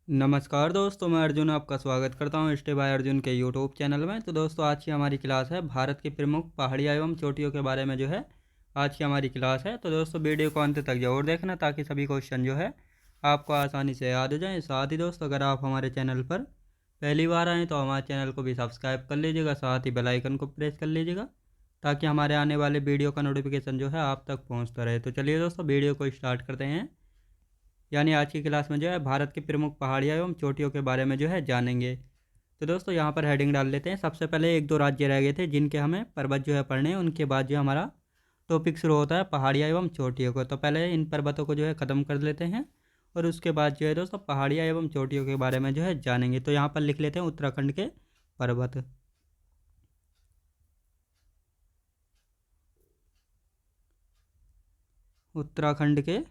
नमस्कार दोस्तों, मैं अर्जुन आपका स्वागत करता हूं स्टे बाय अर्जुन के यूट्यूब चैनल में। तो दोस्तों, आज की हमारी क्लास है भारत की प्रमुख पहाड़ियाँ एवं चोटियों के बारे में जो है आज की हमारी क्लास है। तो दोस्तों, वीडियो को अंत तक जरूर देखना ताकि सभी क्वेश्चन जो है आपको आसानी से याद हो जाएँ। साथ ही दोस्तों, अगर आप हमारे चैनल पर पहली बार आएँ तो हमारे चैनल को भी सब्सक्राइब कर लीजिएगा, साथ ही बेल आइकन को प्रेस कर लीजिएगा ताकि हमारे आने वाले वीडियो का नोटिफिकेशन जो है आप तक पहुँचता रहे। तो चलिए दोस्तों, वीडियो को स्टार्ट करते हैं। यानी आज की क्लास में जो है भारत की प्रमुख पहाड़ियाँ एवं चोटियों के बारे में जो है जानेंगे। तो दोस्तों, यहाँ पर हेडिंग डाल लेते हैं। सबसे पहले एक दो राज्य रह गए थे जिनके हमें पर्वत जो है पढ़ने हैं, उनके बाद जो हमारा टॉपिक शुरू होता है पहाड़ियाँ एवं चोटियों को। तो पहले इन पर्वतों को जो है ख़त्म कर लेते हैं और उसके बाद जो है दोस्तों पहाड़ियाँ एवं चोटियों के बारे में जो है जानेंगे। तो यहाँ पर लिख लेते हैं उत्तराखंड के पर्वत। उत्तराखंड के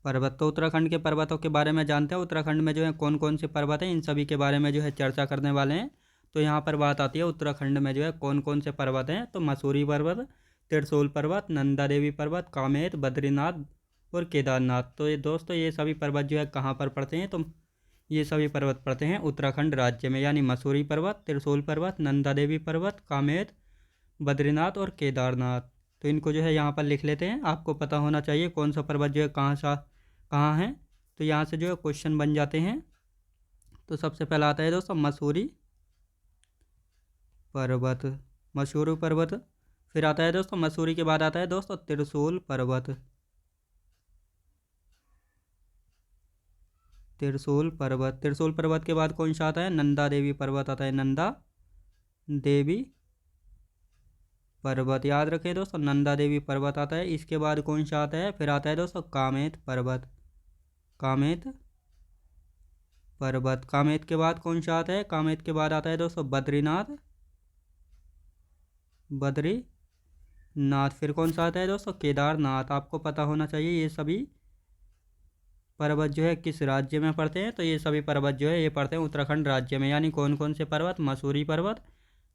पर्वत। तो उत्तराखंड के पर्वतों के बारे में जानते हैं। उत्तराखंड में जो है कौन कौन से पर्वत हैं, इन सभी के बारे में जो है चर्चा करने वाले हैं। तो यहाँ पर बात आती है उत्तराखंड में जो है कौन कौन से पर्वत हैं। तो मसूरी पर्वत, त्रिशूल पर्वत, नंदा देवी पर्वत, कामेत, बद्रीनाथ और केदारनाथ। तो ये दोस्तों, ये सभी पर्वत जो है कहाँ पर पड़ते हैं? तो ये सभी पर्वत पड़ते हैं उत्तराखंड राज्य में। यानी मसूरी पर्वत, त्रिशूल पर्वत, नंदा देवी पर्वत, कामेत, बद्रीनाथ और केदारनाथ। तो इनको जो है यहाँ पर लिख लेते हैं। आपको पता होना चाहिए कौन सा पर्वत जो है कहाँ है। तो यहाँ से जो है क्वेश्चन बन जाते हैं। तो सबसे पहला आता है दोस्तों मसूरी पर्वत। मसूरी पर्वत। फिर आता है दोस्तों मसूरी के बाद आता है दोस्तों त्रिशूल पर्वत। त्रिशूल पर्वत। त्रिशूल पर्वत के बाद कौन सा आता है? नंदा देवी पर्वत आता है। नंदा देवी पर्वत। याद रखें दोस्तों, नंदा देवी पर्वत आता है। इसके बाद कौन सा आता है? फिर आता है दोस्तों कामेत पर्वत। कामेत पर्वत। कामेत के बाद कौन सा आता है? कामेत के बाद आता है दोस्तों बद्रीनाथ। बद्रीनाथ। फिर कौन सा आता है दोस्तों? केदारनाथ। आपको पता होना चाहिए ये सभी पर्वत जो है किस राज्य में पड़ते हैं। तो ये सभी पर्वत जो है ये पड़ते हैं उत्तराखंड राज्य में। यानी कौन कौन से पर्वत? मसूरी पर्वत,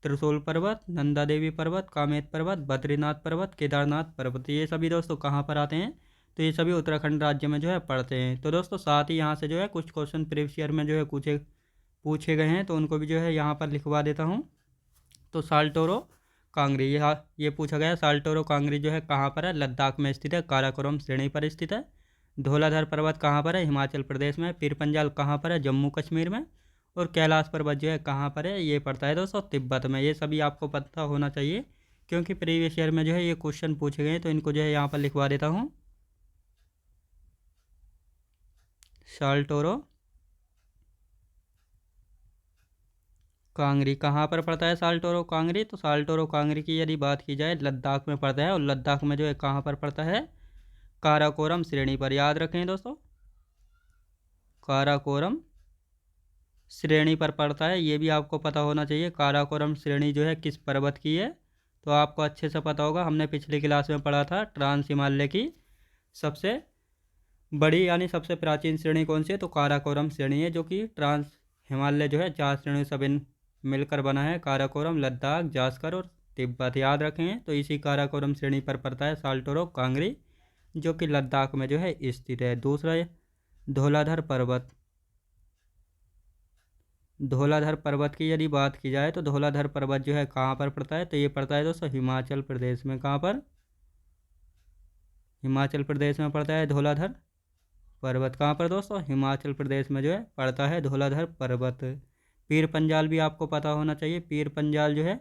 त्रिशूल पर्वत, नंदा देवी पर्वत, कामेत पर्वत, बद्रीनाथ पर्वत, केदारनाथ पर्वत। ये सभी दोस्तों कहाँ पर आते हैं? तो ये सभी उत्तराखंड राज्य में जो है पड़ते हैं। तो दोस्तों, साथ ही यहाँ से जो है कुछ क्वेश्चन प्रीवियस ईयर में जो है पूछे गए हैं, तो उनको भी जो है यहाँ पर लिखवा देता हूँ। तो साल्टोरो कांगरी, ये पूछा गया साल्टोरो कांगरी जो है कहाँ पर है? लद्दाख में स्थित है। काराकोरम श्रेणी पर स्थित है। धौलाधर पर्वत कहाँ पर है? हिमाचल प्रदेश में। पीर पंजाल कहाँ पर है? जम्मू कश्मीर में। और कैलाश पर्वत जो है कहाँ पर है? ये पड़ता है दोस्तों तिब्बत में। ये सभी आपको पता होना चाहिए क्योंकि प्रीवियस ईयर में जो है ये क्वेश्चन पूछे गए हैं। तो इनको जो है यहाँ पर लिखवा देता हूँ। साल्टोरो कांगरी कहाँ पर पड़ता है? साल्टोरो कांगरी। तो साल्टोरो कांगरी की यदि बात की जाए लद्दाख में पड़ता है। और लद्दाख में जो है कहाँ पर पड़ता है? काराकोरम श्रेणी पर। याद रखें दोस्तों, काराकोरम श्रेणी पर पड़ता है। ये भी आपको पता होना चाहिए काराकोरम श्रेणी जो है किस पर्वत की है। तो आपको अच्छे से पता होगा, हमने पिछली क्लास में पढ़ा था ट्रांस हिमालय की सबसे बड़ी यानी सबसे प्राचीन श्रेणी कौन सी है? तो काराकोरम श्रेणी है, जो कि ट्रांस हिमालय जो है 4 श्रेणी सब मिलकर बना है। काराकोरम, लद्दाख, जास्कर और तिब्बत। याद रखें। तो इसी काराकोरम श्रेणी पर पड़ता है साल्टोरो कांगरी, जो कि लद्दाख में जो है स्थित है। दूसरा है धौलाधर पर्वत। धौलाधर पर्वत की यदि बात की जाए तो धौलाधर पर्वत जो है कहाँ पर पड़ता है? तो ये पड़ता है दोस्तों हिमाचल प्रदेश में। कहाँ पर? हिमाचल प्रदेश में पड़ता है धौलाधर पर्वत। कहाँ पर दोस्तों? हिमाचल प्रदेश में जो है पड़ता है धौलाधर पर्वत। पीर पंजाल भी आपको पता होना चाहिए। पीर पंजाल जो है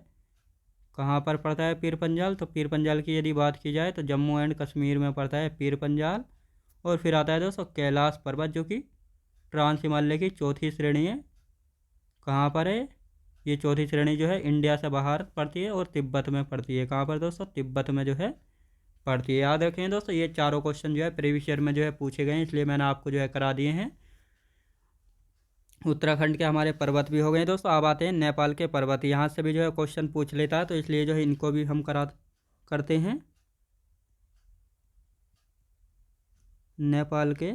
कहाँ पर पड़ता है? पीर पंजाल। तो पीर पंजाल की यदि बात की जाए तो जम्मू एंड कश्मीर में पड़ता है पीर पंजाल। और फिर आता है दोस्तों कैलाश पर्वत, जो कि ट्रांस हिमालय की चौथी श्रेणी है। कहाँ पर है? ये चौथी श्रेणी जो है इंडिया से बाहर पड़ती है और तिब्बत में पड़ती है। कहाँ पर दोस्तों? तिब्बत में जो है पड़ती है। याद रखें दोस्तों, ये चारों क्वेश्चन जो है प्रीवियस ईयर में जो है पूछे गए हैं, इसलिए मैंने आपको जो है करा दिए हैं। उत्तराखंड के हमारे पर्वत भी हो गए दोस्तों। अब आते हैं नेपाल के पर्वत। यहाँ से भी जो है क्वेश्चन पूछ लेता है, तो इसलिए जो है इनको भी हम करते हैं। नेपाल के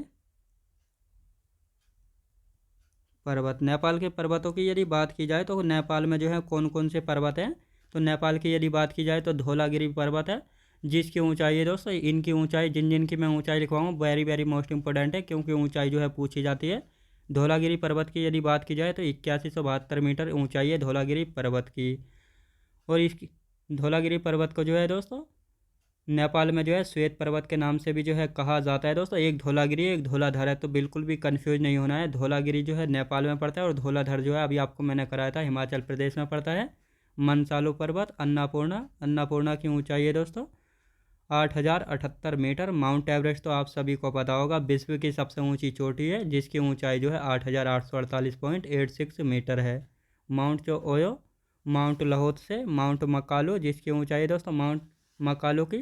पर्वत। नेपाल के पर्वतों की यदि बात की जाए तो नेपाल में जो है कौन कौन से पर्वत हैं? तो नेपाल की यदि बात की जाए तो धौलागिरी पर्वत है, जिसकी ऊंचाई है दोस्तों, इनकी ऊंचाई जिन जिन की मैं ऊंचाई लिखवाऊँ वेरी वेरी मोस्ट इंपॉर्टेंट है, क्योंकि ऊंचाई जो है पूछी जाती है। धौलागिरी पर्वत की यदि बात की जाए तो 8172 मीटर ऊंचाई है धौलागिरी पर्वत की। और इसकी धौलागिरी पर्वत को जो है दोस्तों नेपाल में जो है श्वेत पर्वत के नाम से भी जो है कहा जाता है दोस्तों। एक धौलागिरी एक धौलाधर है, तो बिल्कुल भी कंफ्यूज नहीं होना है। धौलागिरी जो है नेपाल में पड़ता है और धौलाधर जो है अभी आपको मैंने कराया था हिमाचल प्रदेश में पड़ता है। मनसालू पर्वत, अन्नापूर्णा की ऊंचाई है दोस्तों 8078 मीटर। माउंट एवरेस्ट तो आप सभी को पता होगा विश्व की सबसे ऊंची चोटी है, जिसकी ऊंचाई जो है 8848.86 मीटर है। माउंट जो ओयो, माउंट लहोत्से, माउंट मकालू जिसकी ऊंचाई दोस्तों माउंट मकालू की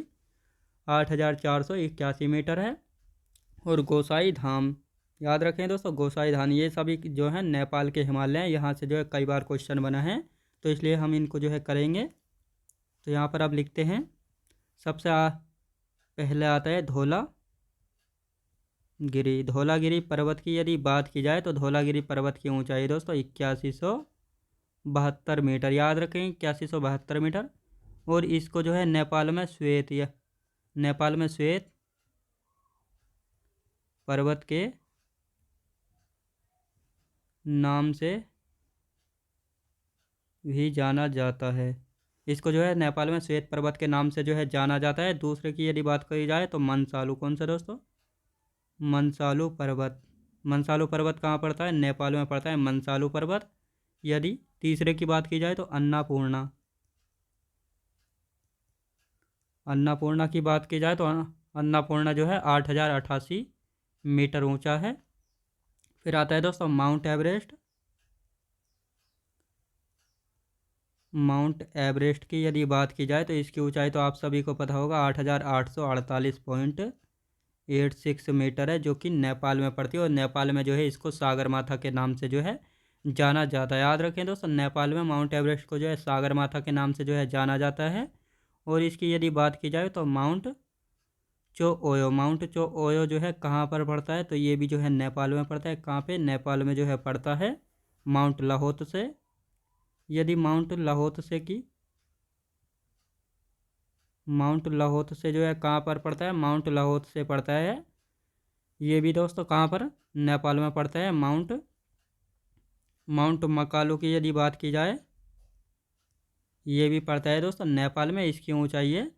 8481 मीटर है। और गोसाई धाम, याद रखें दोस्तों गोसाई धाम, ये सभी जो है नेपाल के हिमालय हैं। यहाँ से जो है कई बार क्वेश्चन बना है, तो इसलिए हम इनको जो है करेंगे। तो यहाँ पर आप लिखते हैं सबसे पहले आता है धौलागिरी। धौलागिरी पर्वत की यदि बात की जाए तो धौलागिरी पर्वत की ऊंचाई दोस्तों 8172 मीटर, याद रखें 8172 मीटर। और इसको जो है नेपाल में श्वेत पर्वत के नाम से भी जाना जाता है। इसको जो है नेपाल में श्वेत पर्वत के नाम से जो है जाना जाता है। दूसरे की यदि बात करी जाए तो मनसालू, कौन सा दोस्तों मनसालू पर्वत। मनसालू पर्वत कहाँ पड़ता है? नेपाल में पड़ता है मनसालू पर्वत। यदि तीसरे की बात की जाए तो अन्नापूर्णा की बात की जाए तो अन्नापूर्णा जो है 8088 मीटर ऊंचा है। फिर आता है दोस्तों माउंट एवरेस्ट। माउंट एवरेस्ट की यदि बात की जाए तो इसकी ऊंचाई तो आप सभी को पता होगा 8848.86 मीटर है, जो कि नेपाल में पड़ती है। और नेपाल में जो है इसको सागरमाथा के नाम से जो है जाना जाता है। याद रखें दोस्तों नेपाल में माउंट एवरेस्ट को जो है सागरमाथा के नाम से जो है जाना जाता है। और इसकी यदि बात की जाए तो माउंट चो ओयो जो है कहाँ पर पड़ता है? तो ये भी जो है नेपाल में पड़ता है। कहाँ पे? नेपाल में जो है पड़ता है माउंट लहोत्से। यदि माउंट लहोत्से जो है कहाँ पर पड़ता है? माउंट लहोत्से पड़ता है। ये भी दोस्तों कहाँ पर? नेपाल में पड़ता है। माउंट मकालू की यदि बात की जाए, ये भी पड़ता है दोस्तों नेपाल में। इसकी ऊंचाई है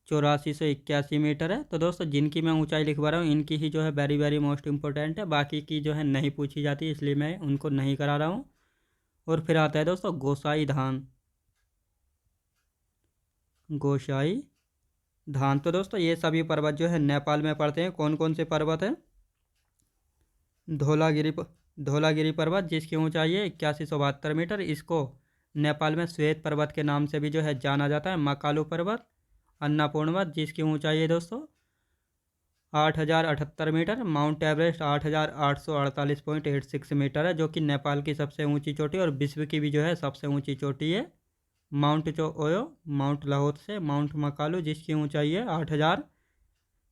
8481 मीटर है। तो दोस्तों जिनकी मैं ऊंचाई लिखवा रहा हूँ इनकी ही जो है वेरी वेरी मोस्ट इंपॉर्टेंट है, बाकी की जो है नहीं पूछी जाती, इसलिए मैं उनको नहीं करा रहा हूँ। और फिर आता है दोस्तों गोसाई धान। तो दोस्तों ये सभी पर्वत जो है नेपाल में पड़ते हैं। कौन कौन से पर्वत हैं? धौलागिरी पर्वत जिसकी ऊंचाई है 8172 मीटर, इसको नेपाल में श्वेत पर्वत के नाम से भी जो है जाना जाता है। मकालू पर्वत, अन्नापूर्णा जिसकी ऊंचाई है दोस्तों 8078 मीटर। माउंट एवरेस्ट 8848.86 मीटर है, जो कि नेपाल की सबसे ऊंची चोटी और विश्व की भी जो है सबसे ऊंची चोटी है। माउंट चो ओयो, माउंट लहोत्से, माउंट मकालू जिसकी ऊंचाई है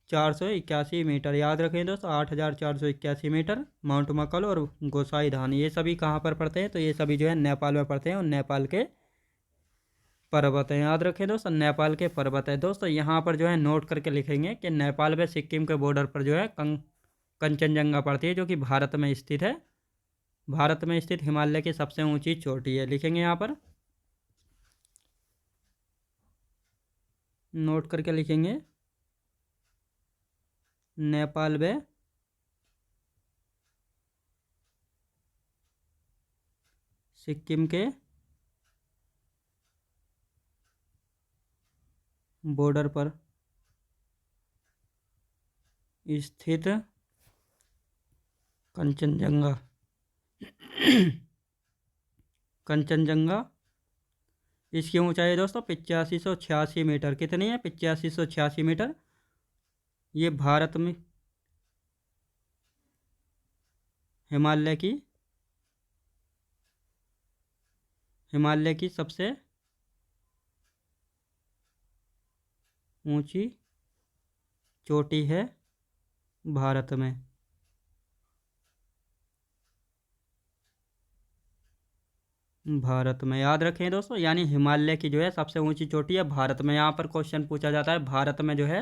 8481 मीटर। याद रखें दोस्तों 8481 मीटर माउंट मकालू। और गोसाई धान, ये सभी कहाँ पर पड़ते हैं? तो ये सभी जो है नेपाल में पड़ते हैं और नेपाल के पर्वत है। याद रखें दोस्तों नेपाल के पर्वत है। दोस्तों यहाँ पर जो है नोट करके लिखेंगे कि नेपाल में सिक्किम के बॉर्डर पर जो है कंचनजंगा पड़ती है, जो कि भारत में स्थित है। भारत में स्थित हिमालय की सबसे ऊंची चोटी है, लिखेंगे यहाँ पर नोट करके लिखेंगे नेपाल में सिक्किम के बॉर्डर पर स्थित कंचनजंगा इसकी ऊंचाई दोस्तों 8586 मीटर। कितनी है? 8586 मीटर। ये भारत में हिमालय की सबसे ऊंची चोटी है भारत में। याद रखें दोस्तों, यानी हिमालय की जो है सबसे ऊंची चोटी है भारत में। यहाँ पर क्वेश्चन पूछा जाता है भारत में जो है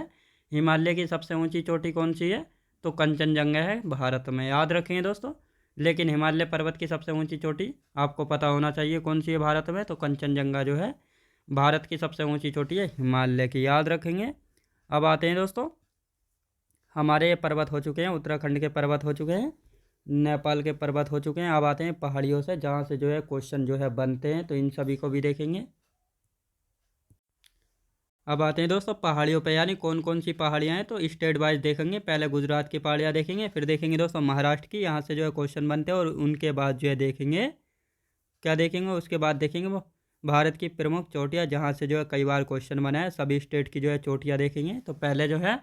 हिमालय की सबसे ऊंची चोटी कौन सी है? तो कंचनजंगा है भारत में, याद रखेंगे दोस्तों। लेकिन हिमालय पर्वत की सबसे ऊंची चोटी आपको पता होना चाहिए कौन सी है भारत में, तो कंचनजंगा जो है भारत की सबसे ऊंची चोटी है हिमालय की, याद रखेंगे। अब आते हैं दोस्तों, हमारे ये पर्वत हो चुके हैं, उत्तराखंड के पर्वत हो चुके हैं, नेपाल के पर्वत हो चुके हैं। अब आते हैं पहाड़ियों से, जहाँ से जो है क्वेश्चन जो है बनते हैं, तो इन सभी को भी देखेंगे। अब आते हैं दोस्तों पहाड़ियों पे, यानी कौन कौन सी पहाड़ियाँ हैं, तो स्टेट वाइज देखेंगे। पहले गुजरात की पहाड़ियाँ देखेंगे, फिर देखेंगे दोस्तों महाराष्ट्र की, यहाँ से जो है क्वेश्चन बनते हैं, और उनके बाद जो है देखेंगे क्या देखेंगे, उसके बाद देखेंगे वो भारत की प्रमुख चोटियाँ, जहाँ से जो है कई बार क्वेश्चन बना है, सभी स्टेट की जो है चोटियाँ देखेंगे। तो पहले जो है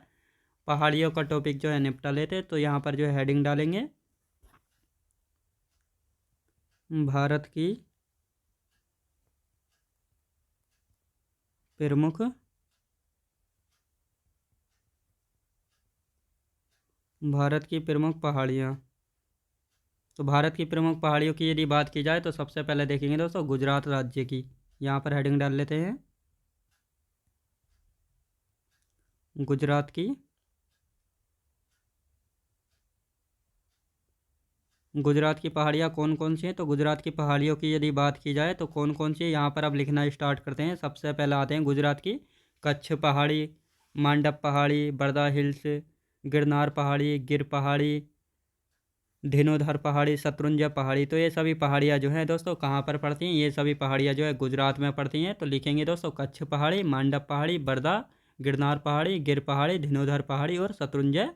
पहाड़ियों का टॉपिक जो है निपटा लेते हैं, तो यहाँ पर जो है हेडिंग डालेंगे भारत की प्रमुख भारत की प्रमुख पहाड़ियाँ। तो भारत की प्रमुख पहाड़ियों की यदि बात की जाए, तो सबसे पहले देखेंगे दोस्तों गुजरात राज्य की, यहाँ पर हेडिंग डाल लेते हैं गुजरात की गुजरात की पहाड़ियाँ कौन कौन सी हैं, तो गुजरात की पहाड़ियों की यदि बात की जाए तो कौन कौन सी है, यहाँ पर अब लिखना स्टार्ट करते हैं। सबसे पहले आते हैं गुजरात की कच्छ पहाड़ी, मांडव पहाड़ी, बरदा हिल्स, गिरनार पहाड़ी, गिर पहाड़ी, धीनोधर पहाड़ी, शत्रुंजय पहाड़ी। तो ये सभी पहाड़ियाँ जो हैं दोस्तों कहाँ पर पड़ती हैं, ये सभी पहाड़ियाँ जो है गुजरात में पड़ती हैं। तो लिखेंगे दोस्तों कच्छ पहाड़ी, मांडव पहाड़ी, बरदा, गिरनार पहाड़ी, गिर पहाड़ी, धीनोधर पहाड़ी और शत्रुंजय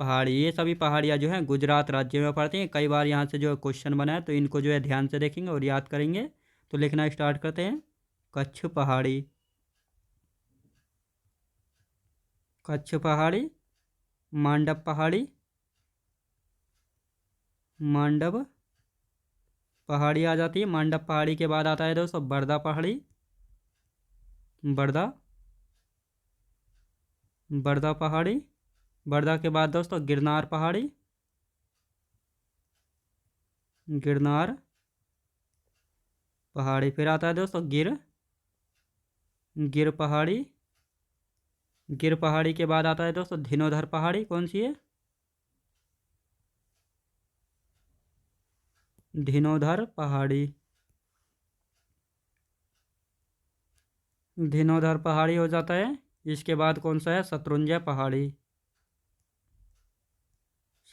पहाड़ी, ये सभी पहाड़ियाँ जो हैं गुजरात राज्य में पड़ती हैं। कई बार यहाँ से जो है क्वेश्चन बना है, तो इनको जो है ध्यान से देखेंगे और याद करेंगे। तो लिखना स्टार्ट करते हैं कच्छ पहाड़ी, कच्छ पहाड़ी, मांडव पहाड़ी, मांडव पहाड़ी आ जाती है। मांडव पहाड़ी के बाद आता है दोस्तों बरदा पहाड़ी, बरदा, बरदा पहाड़ी, बरदा के बाद दोस्तों गिरनार पहाड़ी, गिरनार पहाड़ी, फिर आता है दोस्तों गिर, गिर पहाड़ी, गिर पहाड़ी के बाद आता है दोस्तों धीनोधर पहाड़ी, कौन सी है, धीनोधर पहाड़ी, धीनोधर पहाड़ी हो जाता है। इसके बाद कौन सा है, शत्रुंजय पहाड़ी,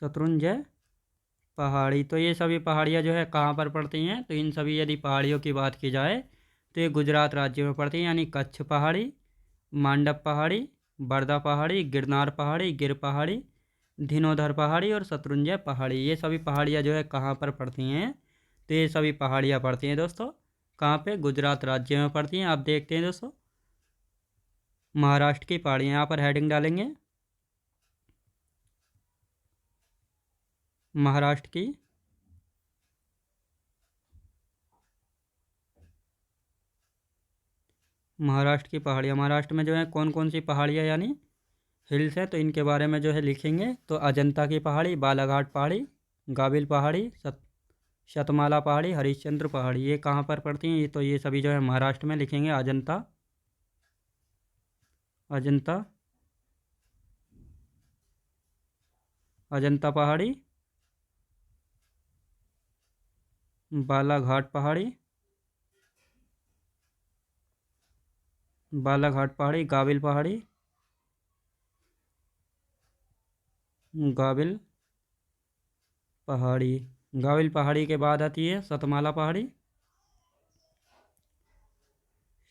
शत्रुंजय पहाड़ी। तो ये सभी पहाड़ियाँ जो है कहाँ पर पड़ती हैं, तो इन सभी यदि पहाड़ियों की बात की जाए, तो ये गुजरात राज्य में पड़ती हैं, यानी कच्छ पहाड़ी, मांडव पहाड़ी, बरदा पहाड़ी, गिरनार पहाड़ी, गिर पहाड़ी, धीनोधर पहाड़ी और शत्रुंजय पहाड़ी, ये सभी पहाड़ियाँ जो है कहाँ पर पड़ती हैं, तो ये सभी पहाड़ियाँ पड़ती हैं दोस्तों कहाँ पे, गुजरात राज्य में पड़ती हैं। आप देखते हैं दोस्तों महाराष्ट्र की पहाड़ियाँ, यहाँ पर हेडिंग डालेंगे महाराष्ट्र की महाराष्ट्र की पहाड़ियाँ। महाराष्ट्र में जो है कौन कौन सी पहाड़ियाँ यानी हिल्स है, तो इनके बारे में जो है लिखेंगे। तो अजंता की पहाड़ी, बालाघाट पहाड़ी, गाबिल पहाड़ी, शतमाला पहाड़ी, हरिश्चंद्र पहाड़ी, ये कहाँ पर पड़ती हैं, ये तो ये सभी जो है महाराष्ट्र में लिखेंगे। अजंता, अजंता, अजंता पहाड़ी, बालाघाट पहाड़ी, बालाघाट पहाड़ी, गाबिल पहाड़ी, गाबिल पहाड़ी, गाबिल पहाड़ी के बाद आती है सतमाला पहाड़ी,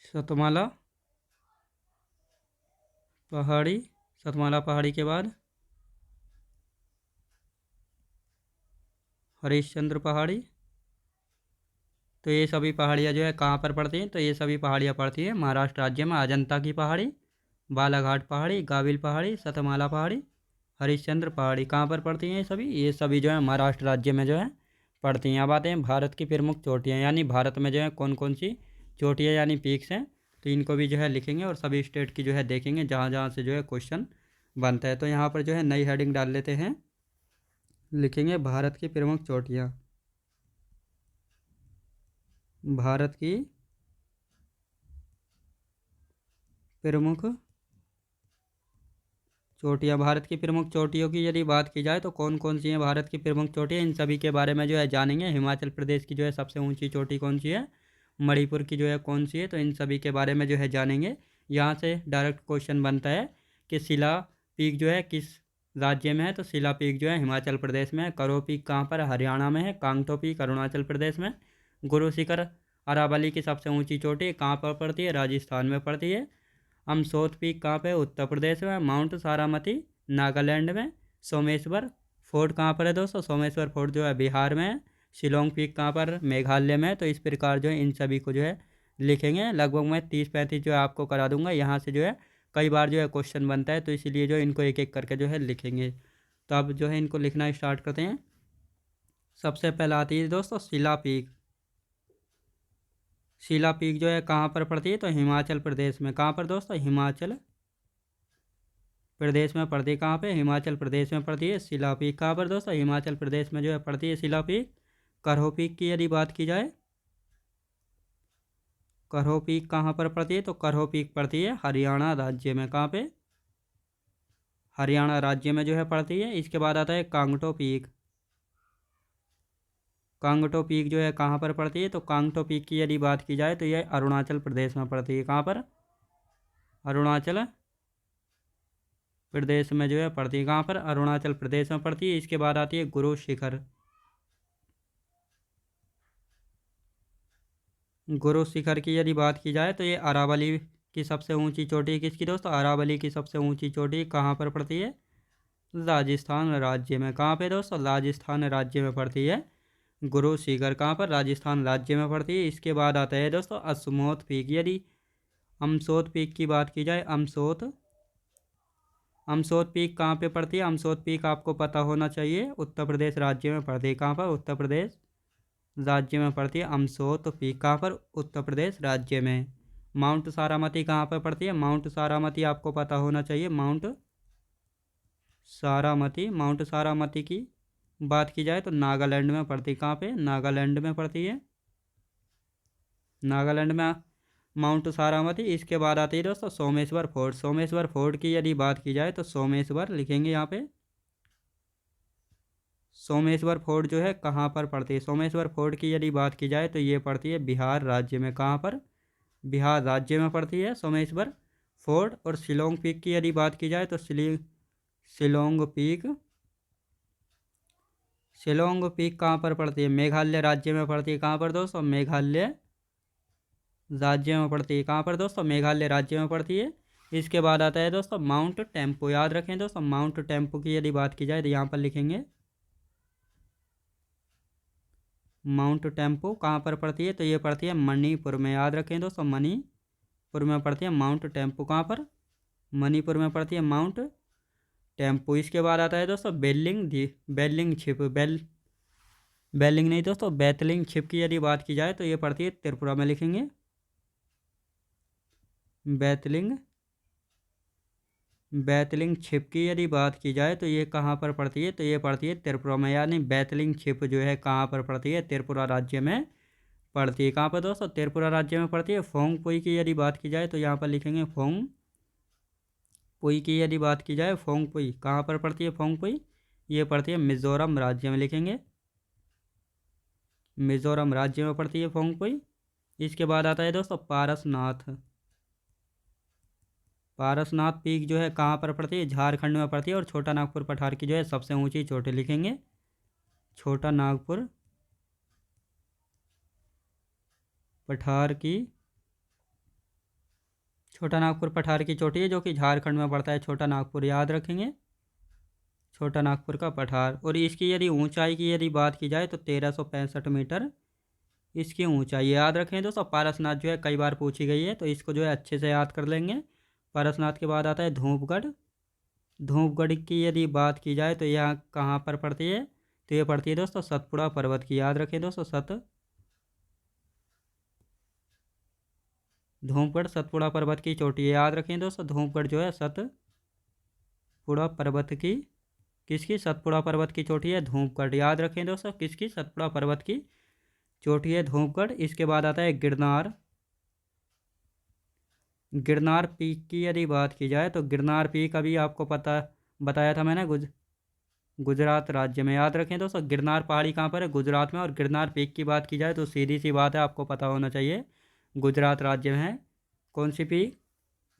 सतमाला पहाड़ी, सतमाला पहाड़ी के बाद हरिश्चंद्र पहाड़ी। तो ये सभी पहाड़ियाँ जो है कहाँ पर पड़ती हैं, तो ये सभी पहाड़ियाँ पड़ती हैं महाराष्ट्र राज्य में। अजंता की पहाड़ी, बालाघाट पहाड़ी, गाबिल पहाड़ी, सतमाला पहाड़ी, हरिश्चंद्र पहाड़ी, कहाँ पर पड़ती हैं ये सभी जो है महाराष्ट्र राज्य में जो है पड़ती हैं। अब आते हैं भारत की प्रमुख चोटियाँ, यानी भारत में जो है कौन कौन सी चोटियाँ यानी पीक्स हैं, तो इनको भी जो है लिखेंगे और सभी स्टेट की जो है देखेंगे जहाँ जहाँ से जो है क्वेश्चन बनता है। तो यहाँ पर जो है नई हेडिंग डाल लेते हैं, लिखेंगे भारत की प्रमुख चोटियाँ, भारत की प्रमुख चोटियाँ, भारत की प्रमुख चोटियों की यदि बात की जाए तो कौन कौन सी हैं भारत की प्रमुख चोटियाँ, इन सभी के बारे में जो है जानेंगे। हिमाचल प्रदेश की जो है सबसे ऊंची चोटी कौन सी है, मणिपुर की जो है कौन सी है, तो इन सभी के बारे में जो है जानेंगे। यहाँ से डायरेक्ट क्वेश्चन बनता है कि शिला पीक जो है किस राज्य में है, तो शिला पीक जो है हिमाचल प्रदेश में है। करो पीक कहाँ पर, हरियाणा में है। कांगटो पीक अरुणाचल प्रदेश में। गुरु शिखर अरावली की सबसे ऊंची चोटी कहाँ पर पड़ती है, राजस्थान में पड़ती है। अमसोथ पीक कहाँ पे, उत्तर प्रदेश में। माउंट सारामती नागालैंड में। सोमेश्वर फोर्ट कहाँ पर है दोस्तों, सोमेश्वर फोर्ट जो है बिहार में है। शिलोंग पीक कहाँ पर, मेघालय में। तो इस प्रकार जो है इन सभी को जो है लिखेंगे। लगभग मैं 30-35 जो है आपको करा दूंगा। यहाँ से जो है कई बार जो है क्वेश्चन बनता है, तो इसीलिए जो इनको एक एक करके जो है लिखेंगे। तो अब जो है इनको लिखना स्टार्ट करते हैं। सबसे पहला आती है दोस्तों शिला पीक। शिला पीक जो है कहाँ पर पड़ती है, तो हिमाचल प्रदेश में। कहाँ पर दोस्तों, हिमाचल प्रदेश में पड़ती है। कहाँ पे, हिमाचल प्रदेश में पड़ती है शिला पीक। कहाँ पर दोस्तों, हिमाचल प्रदेश में जो है पड़ती है शिला पीक। करहो पीक की यदि बात की जाए, करहो पीक कहाँ पर पड़ती है, तो करहो पीक पड़ती है हरियाणा राज्य में। कहाँ पे, हरियाणा राज्य में जो है पड़ती है। इसके बाद आता है कांगटो पीक। कांगटो पीक जो है कहाँ पर पड़ती है, तो कांगटो पीक की यदि बात की जाए तो यह अरुणाचल प्रदेश में पड़ती है। कहाँ पर, अरुणाचल प्रदेश में जो है पड़ती है। कहाँ पर, अरुणाचल प्रदेश में पड़ती है। इसके बाद आती है गुरु शिखर। गुरु शिखर की यदि बात की जाए तो ये अरावली की सबसे ऊंची चोटी। किसकी दोस्तों, अरावली की सबसे ऊंची चोटी कहाँ पर पड़ती है, राजस्थान राज्य में। कहाँ पे दोस्तों, राजस्थान राज्य में पड़ती है गुरु शिखर। कहाँ पर, राजस्थान राज्य में पड़ती है। इसके बाद आता है दोस्तों अमसोथ पीक। यदि अमसोथ पीक की बात की जाए, अमसोथ अमसोथ पीक कहाँ पे पड़ती है, अमसोथ पीक आपको पता होना चाहिए, उत्तर प्रदेश राज्य में पड़ती है। कहाँ पर, उत्तर प्रदेश राज्य में पड़ती है अमसोथ पीक। कहाँ पर, उत्तर प्रदेश राज्य में। माउंट सारामती कहाँ पर पड़ती है, माउंट सारामती आपको पता होना चाहिए। माउंट सारामती की बात की जाए तो नागालैंड में पड़ती है। कहाँ पे, नागालैंड में पड़ती है, नागालैंड में माउंट सारामती। इसके बाद आती है दोस्तों सोमेश्वर फोर्ट। सोमेश्वर फोर्ट की यदि बात की जाए तो सोमेश्वर लिखेंगे यहाँ पे। सोमेश्वर फोर्ट जो है कहाँ पर पड़ती है, सोमेश्वर फोर्ट की यदि बात की जाए तो ये पड़ती है बिहार राज्य में। कहाँ पर, बिहार राज्य में पड़ती है सोमेश्वर फोर्ट। और शिलोंग पीक की यदि बात की जाए तो शिलोंग पीक शिलोंग पीक कहाँ पर पड़ती है, मेघालय राज्य में पड़ती है। कहाँ पर दोस्तों, मेघालय राज्य में पड़ती है। कहाँ पर दोस्तों, मेघालय राज्य में पड़ती है। इसके बाद आता है दोस्तों माउंट टेम्पो। याद रखें दोस्तों, माउंट टेम्पो की यदि बात की जाए तो यहाँ पर लिखेंगे माउंट टेम्पो। कहाँ पर पड़ती है, तो ये पड़ती है मणिपुर में। याद रखें दोस्तों, मणिपुर में पड़ती है माउंट टेम्पो। कहाँ पर, मणिपुर में पड़ती है माउंट टेम्पो। इसके बाद आता है दोस्तों बेलिंग छिप। बेलिंग नहीं दोस्तों, बैतलिंग छिप की यदि बात की जाए तो ये पड़ती है त्रिपुरा में। लिखेंगे बैतलिंग छिप की यदि बात की जाए तो ये कहाँ पर पड़ती है, तो ये पड़ती है त्रिपुरा में। यानी बैतलिंग छिप जो है कहाँ पर पड़ती है, त्रिपुरा राज्य में पड़ती है। कहाँ पर दोस्तों, त्रिपुरा राज्य में पड़ती है। फोंगपुई की यदि बात की जाए तो यहाँ पर लिखेंगे फोंगपुई की यदि बात की जाए, फोंगपुई कहाँ पर पड़ती है, फोंगपुई ये पड़ती है मिजोरम राज्य में। लिखेंगे मिजोरम राज्य में पड़ती है फोंगपुई। इसके बाद आता है दोस्तों पारसनाथ। पारसनाथ पीक जो है कहाँ पर पड़ती है, झारखंड में पड़ती है। और छोटा नागपुर पठार की जो है सबसे ऊंची चोटी। लिखेंगे छोटा नागपुर पठार की छोटा नागपुर पठार की चोटी है, जो कि झारखंड में पड़ता है। छोटा नागपुर याद रखेंगे, छोटा नागपुर का पठार। और इसकी यदि ऊंचाई की यदि बात की जाए तो 1365 मीटर इसकी ऊंचाई। याद रखें दोस्तों, पारसनाथ जो है कई बार पूछी गई है, तो इसको जो है अच्छे से याद कर लेंगे। पारसनाथ के बाद आता है धूपगढ़। धूपगढ़ की यदि बात की जाए तो यह कहाँ पर पड़ती है, तो ये पड़ती है दोस्तों सतपुड़ा पर्वत की। याद रखें दोस्तों, धूपगढ़ सतपुड़ा पर्वत की चोटी है। याद रखें दोस्तों, धूपगढ़ जो है सतपुड़ा पर्वत की, किसकी, सतपुड़ा पर्वत की चोटी है धूपगढ़। याद रखें दोस्तों, किसकी, सतपुड़ा पर्वत की चोटी है धूपगढ़। इसके बाद आता है गिरनार। गिरनार पीक की यदि बात की जाए तो गिरनार पीक अभी आपको पता बताया था मैंने, गुजरात राज्य में। याद रखें दोस्तों, गिरनार पहाड़ी कहाँ पर है? गुजरात में। और गिरनार पीक की बात की जाए तो सीधी सी बात है, आपको पता होना चाहिए, गुजरात राज्य में है। कौन सी पीक?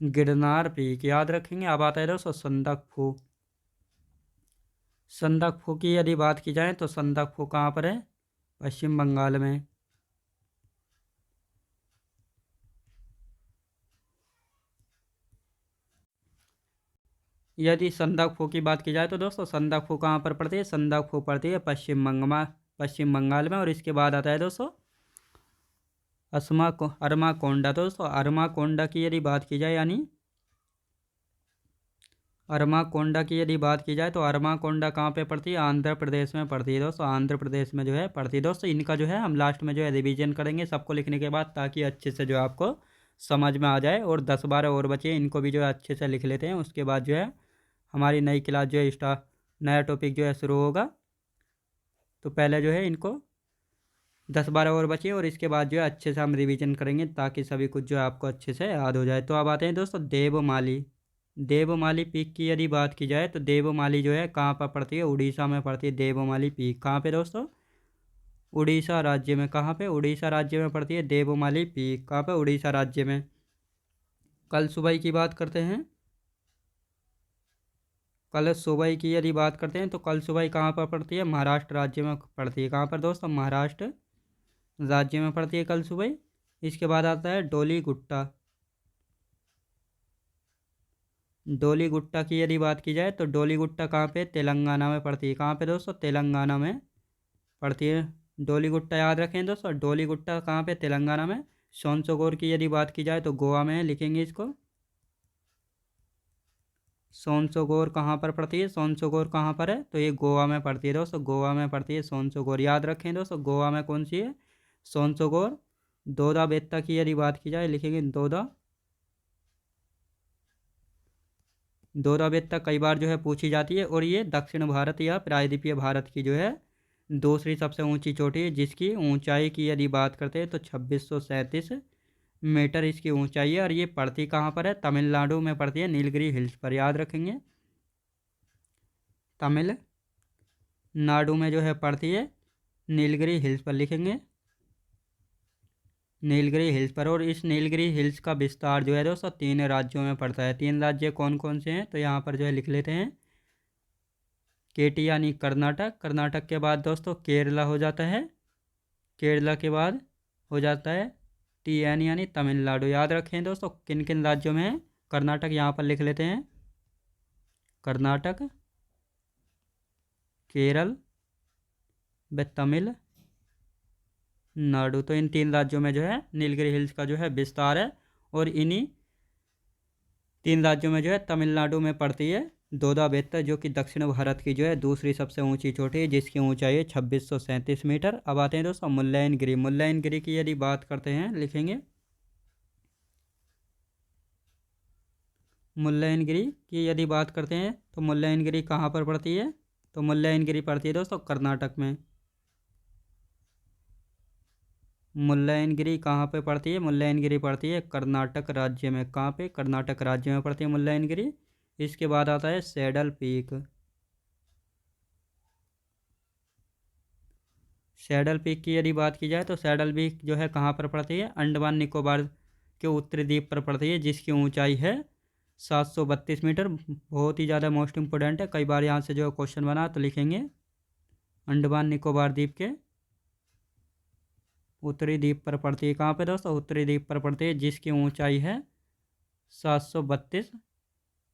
गिरनार पीक, याद रखेंगे। अब आता है दोस्तों संदकफू। संदकफू की यदि बात की जाए तो संदकफू कहाँ पर है? पश्चिम बंगाल में। यदि संदकफू की बात की जाए तो दोस्तों संदकफू कहाँ पर पड़ती है? संदकफू पड़ती है पश्चिम बंगाल में। और इसके बाद आता है दोस्तों अरमाकोंडा। दोस्तों अरमाकोंडा की यदि बात की जाए, यानी अरमाकोंडा की यदि बात की जाए तो अरमाकोंडा कहाँ पे पड़ती है? आंध्र प्रदेश में पड़ती है दोस्तों, आंध्र प्रदेश में जो है पड़ती है। दोस्तों इनका जो है हम लास्ट में जो है रिवीजन करेंगे सबको लिखने के बाद, ताकि अच्छे से जो है आपको समझ में आ जाए। और 10-12 और बचे, इनको भी जो है अच्छे से लिख लेते हैं। उसके बाद जो है हमारी नई क्लास जो है नया टॉपिक जो है शुरू होगा। तो पहले जो है इनको 10-12 और बचे, और इसके बाद जो है अच्छे से हम रिवीजन करेंगे, ताकि सभी कुछ जो है आपको अच्छे से याद हो जाए। तो अब आते हैं दोस्तों देवमाली। देवमाली पीक की यदि बात की जाए तो देवमाली जो है कहाँ पर पड़ती है? उड़ीसा में पड़ती है देवमाली पीक। कहाँ पे दोस्तों? उड़ीसा राज्य में। कहाँ पे? उड़ीसा राज्य में पड़ती है देवमाली पीक। कहाँ पे? उड़ीसा राज्य में। कल सुबह की बात करते हैं। कल सुबह की यदि बात करते हैं तो कल सुबह कहाँ पर पड़ती है? महाराष्ट्र राज्य में पड़ती है। कहाँ पर दोस्तों? महाराष्ट्र राज्य में पड़ती है कल सुबह। इसके बाद आता है डोली गुट्टा। डोली गुट्टा की यदि बात की जाए तो डोली गुट्टा कहाँ पे? तेलंगाना में पड़ती है। कहाँ पे दोस्तों? तेलंगाना में पड़ती है डोली गुट्टा। याद रखें दोस्तों, डोली गुट्टा कहाँ पे? तेलंगाना में। सोनसोगोर की यदि बात की जाए तो गोवा में है, लिखेंगे इसको। सोनसोगोर कहाँ पर पड़ती है? सोनसोगोर कहाँ पर है? तो ये गोवा में पड़ती है दोस्तों, गोवा में पड़ती है सोनसोगोर। याद रखें दोस्तों, गोवा में कौन सी है? सोनसोगोर। दोदा बेत्ता की यदि बात की जाए, लिखेंगे दोदा। दोदा बेत्ता कई बार जो है पूछी जाती है, और ये दक्षिण भारत या प्रायद्वीपीय भारत की जो है दूसरी सबसे ऊंची चोटी है, जिसकी ऊंचाई की यदि बात करते हैं तो 2637 मीटर इसकी ऊंचाई है। और ये पड़ती कहाँ पर है? तमिलनाडु में पड़ती है, नीलगिरी हिल्स पर। याद रखेंगे, तमिलनाडु में जो है पड़ती है, नीलगिरी हिल्स पर, लिखेंगे नीलगिरी हिल्स पर। और इस नीलगिरी हिल्स का विस्तार जो है दोस्तों 3 राज्यों में पड़ता है। 3 राज्य कौन कौन से हैं? तो यहाँ पर जो है लिख लेते हैं। केटी यानी कर्नाटक, कर्नाटक के बाद दोस्तों केरला हो जाता है, केरला के बाद हो जाता है TN यानी तमिलनाडु। याद रखें दोस्तों किन किन राज्यों में है कर्नाटक, यहाँ पर लिख लेते हैं। कर्नाटक, केरल व तमिलनाडु। तो इन 3 राज्यों में जो है नीलगिरी हिल्स का जो है विस्तार है। और इन्हीं 3 राज्यों में जो है तमिलनाडु में पड़ती है दोदा बेत्ता, जो कि दक्षिण भारत की जो है दूसरी सबसे ऊंची चोटी है, जिसकी ऊंचाई है 2637 मीटर। अब आते हैं दोस्तों मुल्लयनगिरी। मुल्लयनगिरी की यदि बात करते हैं, लिखेंगे मुल्लयनगिरी की यदि बात करते हैं तो मुल्लयनगिरी कहाँ पर पड़ती है? तो मुल्लयनगिरी पड़ती है दोस्तों कर्नाटक में। मुल्लयनगिरी कहाँ पे पड़ती है? मुल्लयनगिरी पड़ती है कर्नाटक राज्य में। कहाँ पे? कर्नाटक राज्य में पड़ती है मुल्लयनगिरी। इसके बाद आता है सैडल पीक। सैडल पीक की यदि बात की जाए तो सैडल पीक जो है कहाँ पर पड़ती है? अंडमान निकोबार के उत्तरी द्वीप पर पड़ती है, जिसकी ऊंचाई है 732 मीटर। बहुत ही ज़्यादा मोस्ट इंपोर्टेंट है, कई बार यहाँ से जो क्वेश्चन बना, तो लिखेंगे अंडमान निकोबार द्वीप के उत्तरी द्वीप पर पड़ती है। कहाँ पे दोस्तों? उत्तरी द्वीप पर पड़ती है, जिसकी ऊंचाई है 732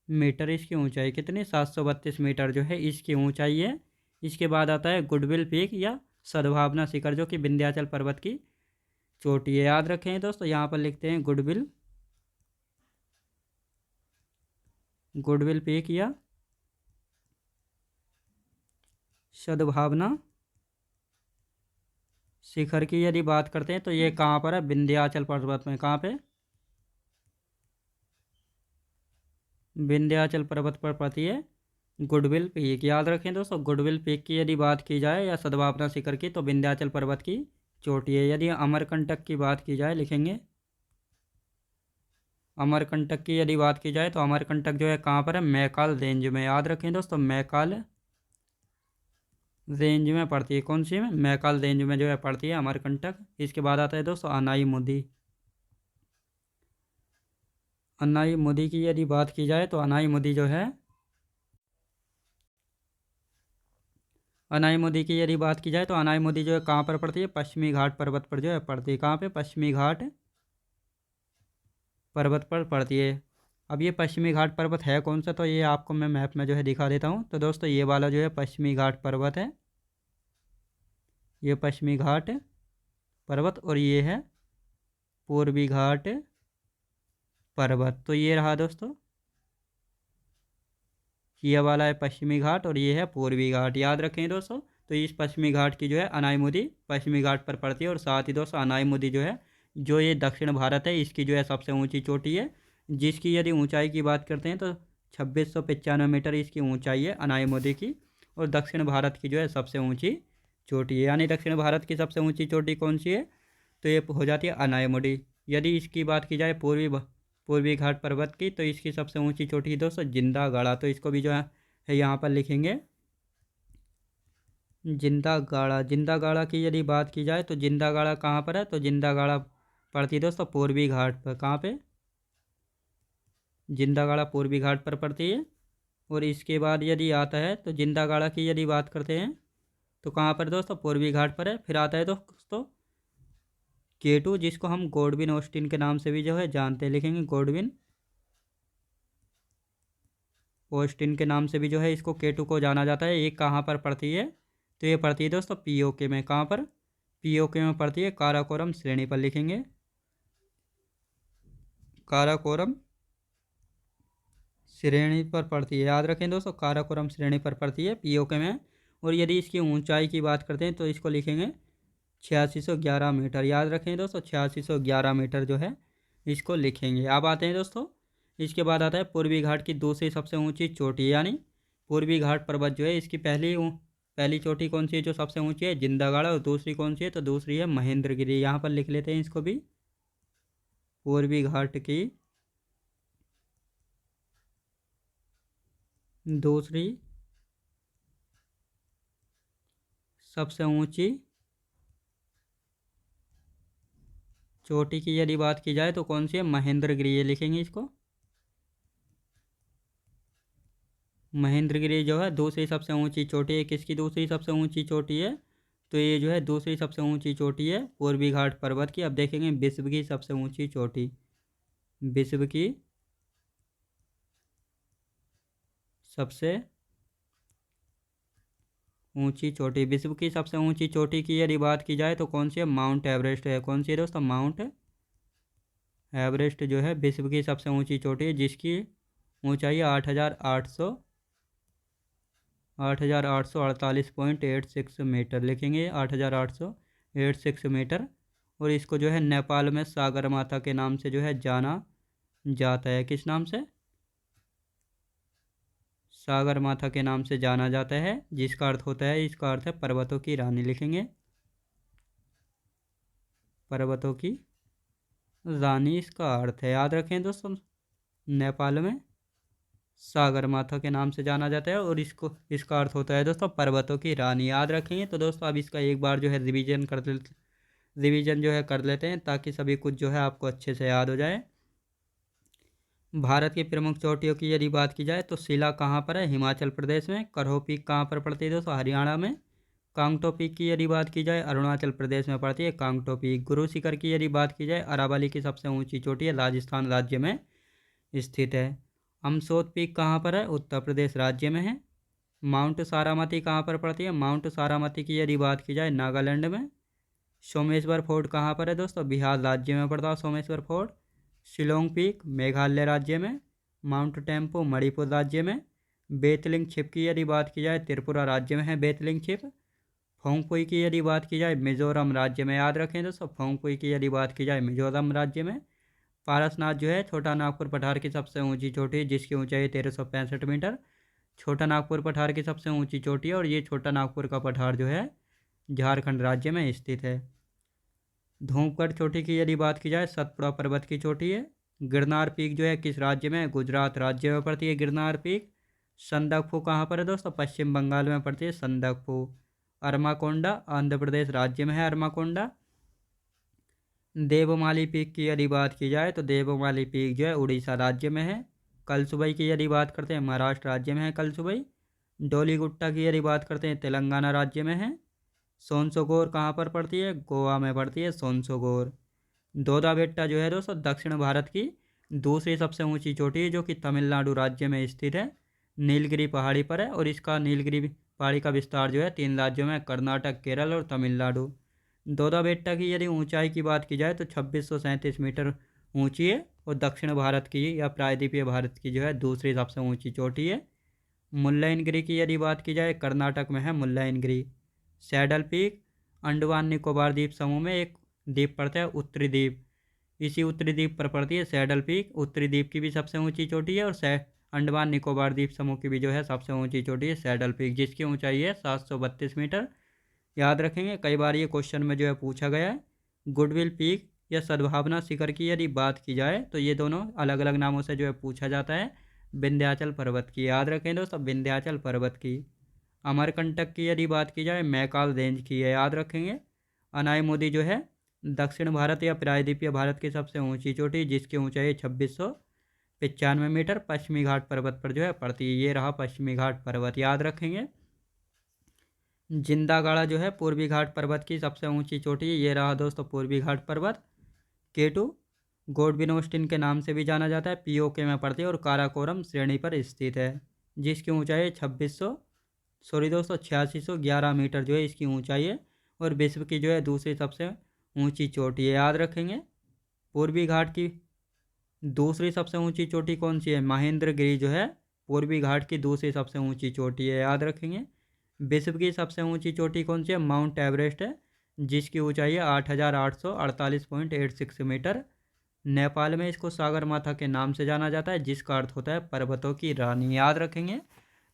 मीटर। इसकी ऊंचाई कितनी? 732 मीटर जो है इसकी ऊंचाई है। इसके बाद आता है गुडविल पीक या सद्भावना शिखर, जो कि विंध्याचल पर्वत की चोटी है। याद रखें दोस्तों, यहाँ पर लिखते हैं गुडविल पीक या सद्भावना शिखर की यदि बात करते हैं तो ये कहाँ पर है? विंध्याचल पर्वत में। कहाँ पे? विंध्याचल पर्वत पर पड़ती है गुडविल पीक। याद रखें दोस्तों, गुडविल पीक की यदि बात की जाए या सद्भावना शिखर की, तो विंध्याचल पर्वत की चोटी है। यदि अमरकंटक की बात की जाए, लिखेंगे अमरकंटक की यदि बात की जाए तो अमरकंटक जो है कहाँ पर है, मैकाल रेंज में। याद रखें दोस्तों, मैकाल रेंज में पड़ती है। कौन सी में, मैकाल रेंज में जो है पड़ती है अमरकंटक। इसके बाद आता है दोस्तों अनाई मुदी। अनाई मुदी की यदि बात की जाए तो अनाई मुदी जो है, अनाई मुदी की यदि बात की जाए तो अनाई मुदी जो है कहाँ पर पड़ती है, पश्चिमी घाट पर्वत पर जो है पड़ती है। कहाँ पे, पश्चिमी घाट पर्वत पर पड़ती है। अब ये पश्चिमी घाट पर्वत है कौन सा, तो ये आपको मैं मैप में जो है दिखा देता हूँ। तो दोस्तों ये वाला जो है पश्चिमी घाट पर्वत है, ये पश्चिमी घाट पर्वत, और ये है पूर्वी घाट पर्वत। तो ये रहा दोस्तों, ये वाला है पश्चिमी घाट और ये है पूर्वी घाट। याद रखें दोस्तों। तो इस पश्चिमी घाट की जो है अनाईमुदी पश्चिमी घाट पर पड़ती है। और साथ ही दोस्तों अनाईमुदी जो है, जो ये दक्षिण भारत है, इसकी जो है सबसे ऊंची चोटी है, जिसकी यदि ऊंचाई की बात करते हैं तो 2695 मीटर इसकी ऊंचाई है अनाईमुदी की। और दक्षिण भारत की जो है सबसे ऊँची चोटी है। यानी दक्षिण भारत की सबसे ऊँची चोटी कौन सी है, तो ये हो जाती है अनाईमुदी। यदि इसकी बात की जाए पूर्वी घाट पर्वत की, तो इसकी सबसे ऊंची चोटी दोस्तों जिंदा गाड़ा। तो इसको भी जो है यहाँ पर लिखेंगे जिंदा गाड़ा। जिंदा गाड़ा की यदि बात की जाए तो जिंदा गाड़ा कहाँ पर है, तो जिंदा गाड़ा पड़ती है दोस्तों पूर्वी घाट पर। कहाँ पे, जिंदा गाड़ा पूर्वी घाट पर पड़ती है। और इसके बाद यदि आता है तो जिंदा गाड़ा की यदि बात करते हैं तो कहाँ पर दोस्तों, पूर्वी घाट पर है। फिर आता है दोस्तों केटू, जिसको हम गॉडविन ऑस्टिन के नाम से भी जो है जानते हैं। लिखेंगे गॉडविन ऑस्टिन के नाम से भी जो है इसको केटू को जाना जाता है। ये कहाँ पर पड़ती है, तो ये पड़ती है दोस्तों पीओके में। कहाँ पर, पीओके में पड़ती है, काराकोरम श्रेणी पर। लिखेंगे काराकोरम श्रेणी पर पड़ती है। याद रखें दोस्तों, काराकोरम श्रेणी पर पड़ती है पीओके में। और यदि इसकी ऊंचाई की बात करते हैं तो इसको लिखेंगे 8611 मीटर। याद रखें दोस्तों, 8611 मीटर जो है इसको लिखेंगे। अब आते हैं दोस्तों, इसके बाद आता है पूर्वी घाट की दूसरी सबसे ऊंची चोटी। यानी पूर्वी घाट पर्वत जो है, इसकी पहली चोटी कौन सी है जो सबसे ऊंची है, जिंदागढ़। और दूसरी कौन सी है, तो दूसरी है महेंद्रगिरी। यहाँ पर लिख लेते हैं इसको भी, पूर्वी घाट की दूसरी सबसे ऊंची चोटी की यदि बात की जाए तो कौन सी है, महेंद्रगिरी। ये लिखेंगे इसको, महेंद्रगिरी जो है दूसरी सबसे ऊंची चोटी है। किसकी दूसरी सबसे ऊंची चोटी है, तो ये जो है दूसरी सबसे ऊंची चोटी है पूर्वी घाट पर्वत की। अब देखेंगे विश्व की सबसे ऊंची चोटी, विश्व की सबसे ऊंची चोटी, विश्व की सबसे ऊंची चोटी की यदि बात की जाए तो कौन सी है, माउंट एवरेस्ट है। कौन सी है दोस्तों, माउंट एवरेस्ट जो है विश्व की सबसे ऊंची चोटी है, जिसकी ऊंचाई है 8,848.86 मीटर। लिखेंगे 8,886 मीटर। और इसको जो है नेपाल में सागर माथा के नाम से जो है जाना जाता है। किस नाम से, सागर माथा के नाम से जाना जाता है, जिसका अर्थ होता है, इसका अर्थ है पर्वतों की रानी। लिखेंगे पर्वतों की रानी इसका अर्थ है। याद रखें दोस्तों, नेपाल में सागर माथा के नाम से जाना जाता है और इसका अर्थ होता है दोस्तों पर्वतों की रानी। याद रखेंगे। तो दोस्तों अब इसका एक बार जो है रिवीजन जो है कर लेते हैं, ताकि सभी कुछ जो है आपको अच्छे से याद हो जाए। भारत की प्रमुख चोटियों की यदि बात की जाए तो शिला कहाँ पर है, हिमाचल प्रदेश में। करहो पीक कहाँ पर पड़ती है दोस्तों, हरियाणा में। कांगटो पीक की यदि बात की जाए अरुणाचल प्रदेश में पड़ती है कांगटो पीक। गुरु शिखर की यदि बात की जाए, अरावली की सबसे ऊंची चोटी है, राजस्थान राज्य में स्थित है। अमसोत पीक कहाँ पर है, उत्तर प्रदेश राज्य में है। माउंट सारामती कहाँ पर पड़ती है, माउंट सारामती की यदि बात की जाए नागालैंड में। सोमेश्वर फोर्ट कहाँ पर है दोस्तों, बिहार राज्य में पड़ता है सोमेश्वर फोर्ट। शिलोंग पीक मेघालय राज्य में। माउंट टेम्पो मणिपुर राज्य में। बेतलिंग छिप की यदि बात की जाए त्रिपुरा राज्य में है बेतलिंग छिप। फोंगपुई की यदि बात की जाए मिजोरम राज्य में। याद रखें दोस्तों, फोंगपुई की यदि बात की जाए मिजोरम राज्य में। पारसनाथ जो है छोटा नागपुर पठार की सबसे ऊंची चोटी है, जिसकी ऊंचाई 1365 मीटर। छोटा नागपुर पठार की सबसे ऊंची चोटी है, और ये छोटा नागपुर का पठार जो है झारखंड राज्य में स्थित है। धूपगढ़ चोटी की यदि बात की जाए सतपुड़ा पर्वत की चोटी है, गिरनार पीक जो है किस राज्य में है? गुजरात राज्य में पड़ती है गिरनार पीक। संदकफू कहाँ पर है दोस्तों? पश्चिम बंगाल में पड़ती है संदकफू। अरमाकोंडा आंध्र प्रदेश राज्य में है अरमाकोंडा। देवमाली पीक की यदि बात की जाए तो देवमाली पीक जो है उड़ीसा राज्य में है। कलसुबई की यदि बात करते हैं महाराष्ट्र राज्य में है कलसुबई। डोलीगुट्टा की यदि बात करते हैं तेलंगाना राज्य में है। सोनसोगोर कहाँ पर पड़ती है? गोवा में पड़ती है सोनसोगोर। दोदा बेट्टा जो है दोस्तों दक्षिण भारत की दूसरी सबसे ऊंची चोटी है जो कि तमिलनाडु राज्य में स्थित है। नीलगिरी पहाड़ी पर है और इसका नीलगिरी पहाड़ी का विस्तार जो है 3 राज्यों में कर्नाटक, केरल और तमिलनाडु। दोदा बेट्टा की यदि ऊंचाई की बात की जाए तो 2637 मीटर ऊंची है और दक्षिण भारत की या प्रायद्वीपीय भारत की जो है दूसरी सबसे ऊंची चोटी है। मुल्लयनगिरी की यदि बात की जाए कर्नाटक में है मुल्लयनगिरी। सैडल पीक अंडमान निकोबार द्वीप समूह में एक द्वीप पड़ता है उत्तरी द्वीप। इसी उत्तरी द्वीप पर पड़ती है सैडल पीक। उत्तरी द्वीप की भी सबसे ऊंची चोटी है और अंडमान निकोबार द्वीप समूह की भी जो है सबसे ऊंची चोटी है सैडल पीक, जिसकी ऊंचाई है 732 मीटर। याद रखेंगे कई बार ये क्वेश्चन में जो है पूछा गया है। गुडविल पीक या सद्भावना शिखर की यदि बात की जाए तो ये दोनों अलग अलग नामों से जो है पूछा जाता है। विंध्याचल पर्वत की याद रखें दोस्तों, विंध्याचल पर्वत की। अमरकंटक की यदि बात की जाए मैकाल रेंज की है, याद रखेंगे। अनाईमुदी जो है दक्षिण भारत या प्रायद्वीपीय भारत की सबसे ऊंची चोटी जिसकी ऊंचाई 2695 मीटर पश्चिमी घाट पर्वत पर जो है पड़ती है। ये रहा पश्चिमी घाट पर्वत, याद रखेंगे। जिंदागाड़ा जो है पूर्वी घाट पर्वत की सबसे ऊंची चोटी है। ये रहा दोस्तों पूर्वी घाट पर्वत। केटू गोडविनोस्टिन के नाम से भी जाना जाता है, पीओके में पड़ती है और काराकोरम श्रेणी पर स्थित है जिसकी ऊंचाई 8611 मीटर जो है इसकी ऊंचाई है और विश्व की जो है दूसरी सबसे ऊंची चोटी है, याद रखेंगे। पूर्वी घाट की दूसरी सबसे ऊंची चोटी कौन सी है? महेंद्रगिरी जो है पूर्वी घाट की दूसरी सबसे ऊंची चोटी है, याद रखेंगे। विश्व की सबसे ऊंची चोटी कौन सी है? माउंट एवरेस्ट है जिसकी ऊंचाई है 8848.86 मीटर। नेपाल में इसको सागर माथा के नाम से जाना जाता है जिसका अर्थ होता है पर्वतों की रानी, याद रखेंगे।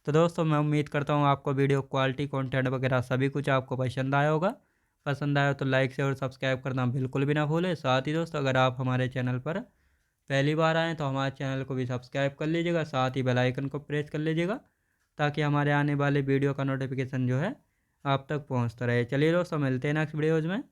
तो दोस्तों मैं उम्मीद करता हूँ आपको वीडियो क्वालिटी कंटेंट वगैरह सभी कुछ आपको पसंद आया होगा। पसंद आया तो लाइक शेयर और सब्सक्राइब करना बिल्कुल भी ना भूलें। साथ ही दोस्तों अगर आप हमारे चैनल पर पहली बार आएँ तो हमारे चैनल को भी सब्सक्राइब कर लीजिएगा, साथ ही बेल आइकन को प्रेस कर लीजिएगा ताकि हमारे आने वाले वीडियो का नोटिफिकेशन जो है आप तक पहुँचता रहे। चलिए दोस्तों मिलते हैं नेक्स्ट वीडियोज़ में।